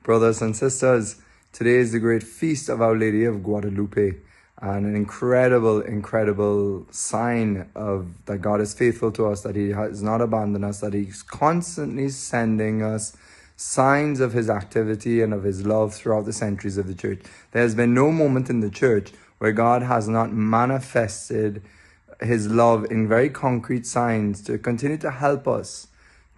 Brothers and sisters, today is the great feast of Our Lady of Guadalupe, and an incredible sign of that God is faithful to us, that He has not abandoned us, that He's constantly sending us signs of His activity and of His love throughout the centuries of the Church. There has been no moment in the Church where God has not manifested His love in very concrete signs to continue to help us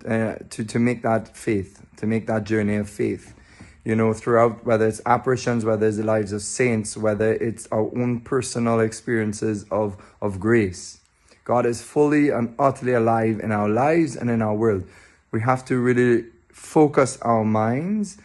to make that faith, to make that journey of faith. Throughout, whether it's apparitions, whether it's the lives of saints, whether it's our own personal experiences of grace. God is fully and utterly alive in our lives and in our world. We have to really focus our minds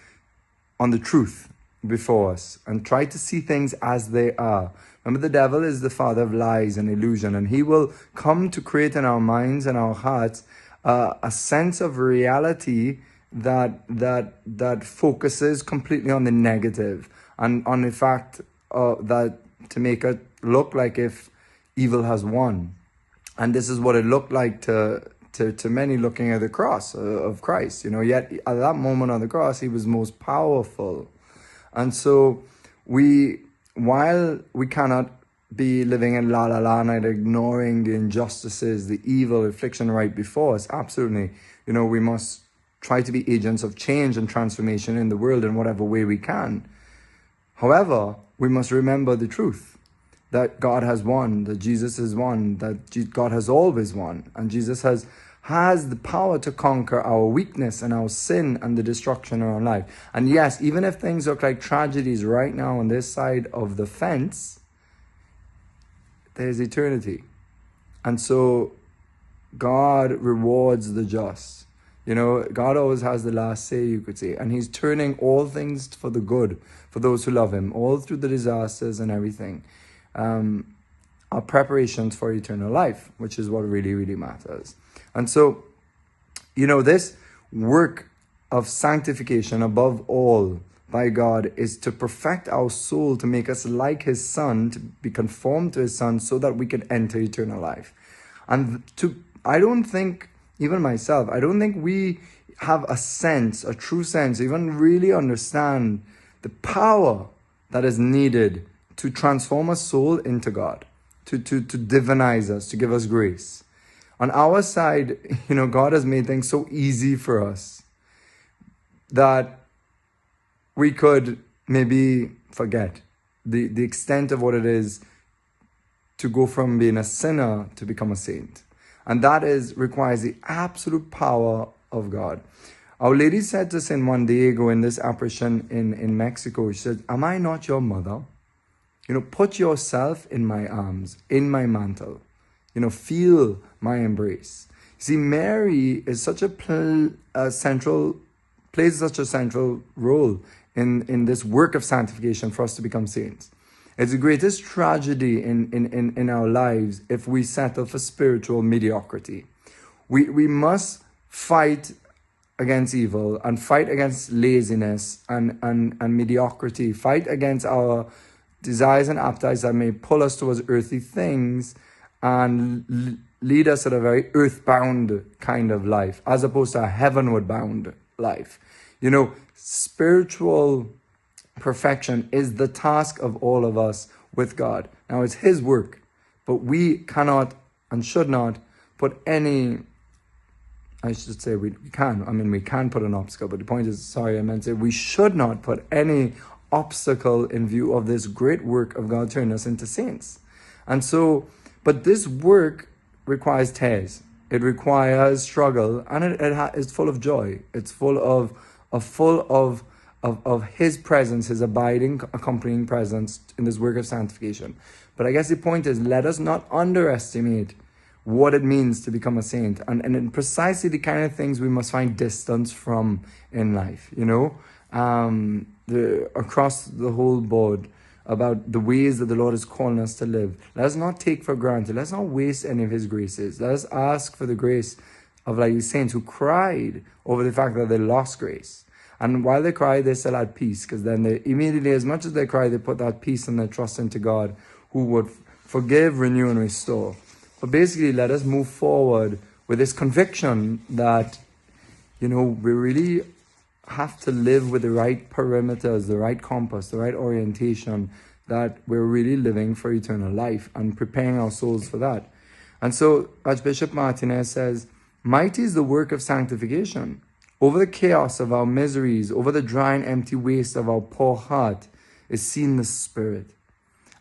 on the truth before us and try to see things as they are. Remember, the devil is the father of lies and illusion, and he will come to create in our minds and our hearts a sense of reality that focuses completely on the negative and on the fact that to make it look like if evil has won. And this is what it looked like to many looking at the cross of Christ. Yet at that moment on the cross, He was most powerful. And so while we cannot be living in la la la and ignoring the injustices, the evil, affliction right before us, absolutely, we must try to be agents of change and transformation in the world in whatever way we can. However, we must remember the truth that God has won, that Jesus has won, that God has always won, and Jesus has the power to conquer our weakness and our sin and the destruction of our life. And yes, even if things look like tragedies right now on this side of the fence, there's eternity. And so God rewards the just. God always has the last say, you could say. And He's turning all things for the good for those who love Him, all through the disasters and everything. Are preparations for eternal life, which is what really, really matters. And so, this work of sanctification above all by God is to perfect our soul, to make us like His Son, to be conformed to His Son, so that we can enter eternal life. And I don't think, even myself, I don't think we have a true sense, even really understand the power that is needed to transform a soul into God, to divinize us, to give us grace. On our side, God has made things so easy for us that we could maybe forget the extent of what it is to go from being a sinner to become a saint. And that requires the absolute power of God. Our Lady said to Saint Juan Diego in this apparition in Mexico, she said, "Am I not your mother? Put yourself in my arms, in my mantle. Feel my embrace." See, Mary is such plays such a central role in this work of sanctification for us to become saints. It's the greatest tragedy in our lives if we settle for spiritual mediocrity. We must fight against evil and fight against laziness and mediocrity, fight against our desires and appetites that may pull us towards earthly things and lead us to a very earthbound kind of life, as opposed to a heavenward bound life. Spiritual perfection is the task of all of us with God. Now, it's His work, but we cannot and should not put any, I should say we can. We can put an obstacle, but the point is, we should not put any obstacle in view of this great work of God turning us into saints. And so, but this work requires tears. It requires struggle, and it's full of joy. It's full of His presence, His abiding, accompanying presence in this work of sanctification. But I guess the point is, let us not underestimate what it means to become a saint, and precisely the kind of things we must find distance from in life. Across the whole board, about the ways that the Lord is calling us to live. Let us not take for granted. Let's not waste any of His graces. Let us ask for the grace of like these saints who cried over the fact that they lost grace. And while they cry, they still had peace, because then they immediately, as much as they cry, they put that peace and their trust into God, who would forgive, renew, and restore. But basically, let us move forward with this conviction that, we really have to live with the right perimeters, the right compass, the right orientation, that we're really living for eternal life and preparing our souls for that. And so Archbishop Martinez says, mighty is the work of sanctification. Over the chaos of our miseries, over the dry and empty waste of our poor heart, is seen the Spirit.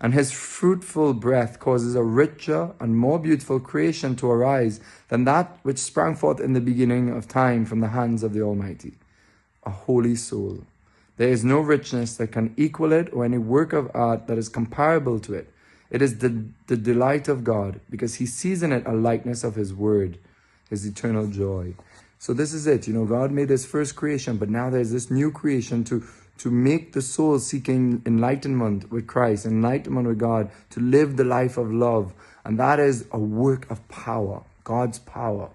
And his fruitful breath causes a richer and more beautiful creation to arise than that which sprang forth in the beginning of time from the hands of the Almighty. A holy soul. There is no richness that can equal it, or any work of art that is comparable to it. It is the delight of God, because he sees in it a likeness of his word, his eternal joy. So this is it. God made this first creation, but now there's this new creation to make the soul seeking enlightenment with Christ, enlightenment with God, to live the life of love. And that is a work of power, God's power.